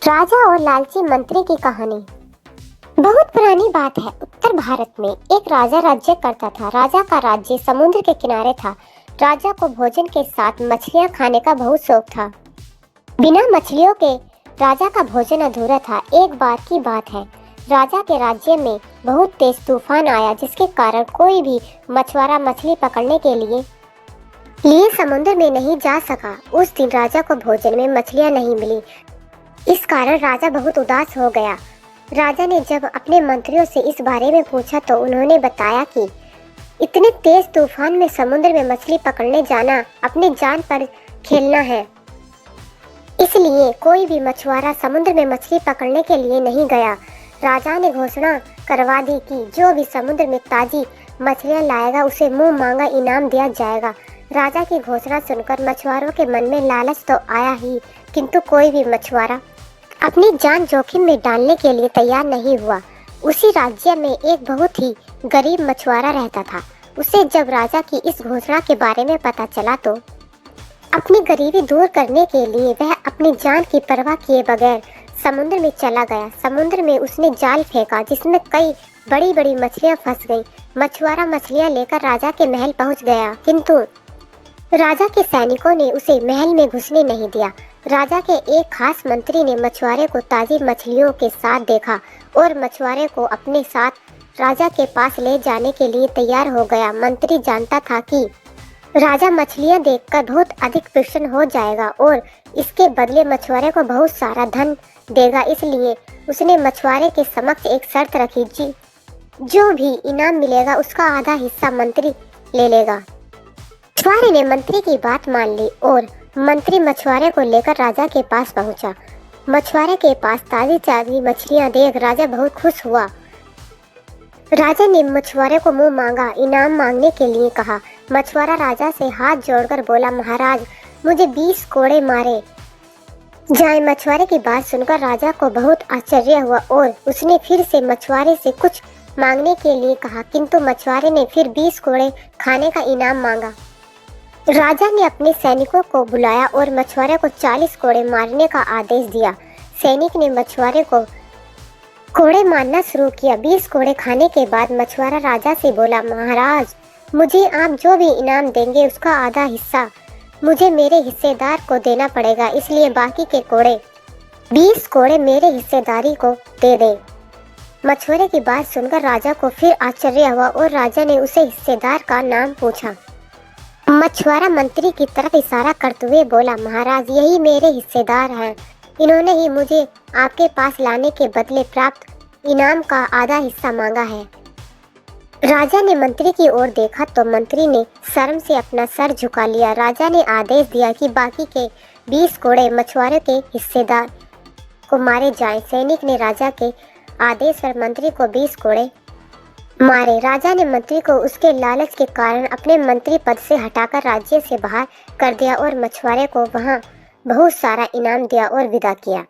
राजा और लालची मंत्री की कहानी। बहुत पुरानी बात है। उत्तर भारत में एक राजा राज्य करता था। राजा का राज्य समुद्र के किनारे था। राजा को भोजन के साथ मछलियां खाने का बहुत शौक था। बिना मछलियों के राजा का भोजन अधूरा था। एक बार की बात है, राजा के राज्य में बहुत तेज तूफान आया, जिसके कारण कोई भी मछुआरा मछली पकड़ने के लिए समुद्र में नहीं जा सका। उस दिन राजा को भोजन में मछलियां नहीं मिली। इस कारण राजा बहुत उदास हो गया। राजा ने जब अपने मंत्रियों से इस बारे में पूछा तो उन्होंने बताया कि इतने तेज तूफान में समुद्र में मछली पकड़ने जाना अपनी जान पर खेलना है। इसलिए कोई भी मछुआरा समुद्र में मछली पकड़ने के लिए नहीं गया। राजा ने घोषणा करवा दी कि जो भी समुद्र में ताजी मछलियां लाएगा उसे मुंह मांगा इनाम दिया जाएगा। राजा की घोषणा सुनकर मछुआरों के मन में लालच तो आया ही, किंतु कोई भी मछुआरा अपनी जान जोखिम में डालने के लिए तैयार नहीं हुआ। उसी राज्य में एक बहुत ही गरीब मछुआरा रहता था। उसे जब राजा की इस घोषणा के बारे में पता चला तो अपनी गरीबी दूर करने के लिए वह अपनी जान की परवाह किए बगैर समुद्र में चला गया। समुद्र में उसने जाल फेंका, जिसमें कई बड़ी बड़ी मछलियां फंस गईं। मछुआरा मछलियां लेकर राजा के महल पहुंच गया, किंतु राजा के सैनिकों ने उसे महल में घुसने नहीं दिया। राजा के एक खास मंत्री ने मछुआरे को ताजी मछलियों के साथ देखा और मछुआरे को अपने साथ राजा के पास ले जाने के लिए तैयार हो गया। मंत्री जानता था कि राजा मछलियां देखकर बहुत अधिक प्रसन्न हो जाएगा और इसके बदले मछुआरे को बहुत सारा धन देगा। इसलिए उसने मछुआरे के समक्ष एक शर्त रखी, जो भी इनाम मिलेगा उसका आधा हिस्सा मंत्री ले लेगा। मछुआरे ने मंत्री की बात मान ली और मंत्री मछुआरे को लेकर राजा के पास पहुंचा। मछुआरे के पास ताजी मछलियां देख राजा बहुत खुश हुआ। राजा ने मछुआरे को मुंह मांगा इनाम मांगने के लिए कहा। मछुआरा राजा से हाथ जोड़कर बोला, महाराज मुझे 20 कोड़े मारे जाए। मछुआरे की बात सुनकर राजा को बहुत आश्चर्य हुआ और उसने फिर से मछुआरे से कुछ मांगने के लिए कहा, किंतु मछुआरे ने फिर 20 कोड़े खाने का इनाम मांगा। राजा ने अपने सैनिकों को बुलाया और मछुआरे को 40 कोड़े मारने का आदेश दिया। सैनिक ने मछुआरे को कोड़े मारना शुरू किया। 20 कोड़े खाने के बाद मछुआरा राजा से बोला, महाराज मुझे आप जो भी इनाम देंगे उसका आधा हिस्सा मुझे मेरे हिस्सेदार को देना पड़ेगा, इसलिए बाकी के 20 कोड़े मेरे हिस्सेदारी को दे दें। मछुआरे की बात सुनकर राजा को फिर आश्चर्य हुआ और राजा ने उसे हिस्सेदार का नाम पूछा। मछुआरा मंत्री की तरफ इशारा करते हुए बोला, महाराज यही मेरे हिस्सेदार हैं। इन्होंने ही मुझे आपके पास लाने के बदले प्राप्त इनाम का आधा हिस्सा मांगा है। राजा ने मंत्री की ओर देखा तो मंत्री ने शर्म से अपना सर झुका लिया। राजा ने आदेश दिया कि बाकी के 20 कोड़े मछुआरे के हिस्सेदार को मारे जाएं। सैनिक ने राजा के आदेश पर मंत्री को 20 कोड़े मारे। राजा ने मंत्री को उसके लालच के कारण अपने मंत्री पद से हटाकर राज्य से बाहर कर दिया और मछुआरे को वहां बहुत सारा इनाम दिया और विदा किया।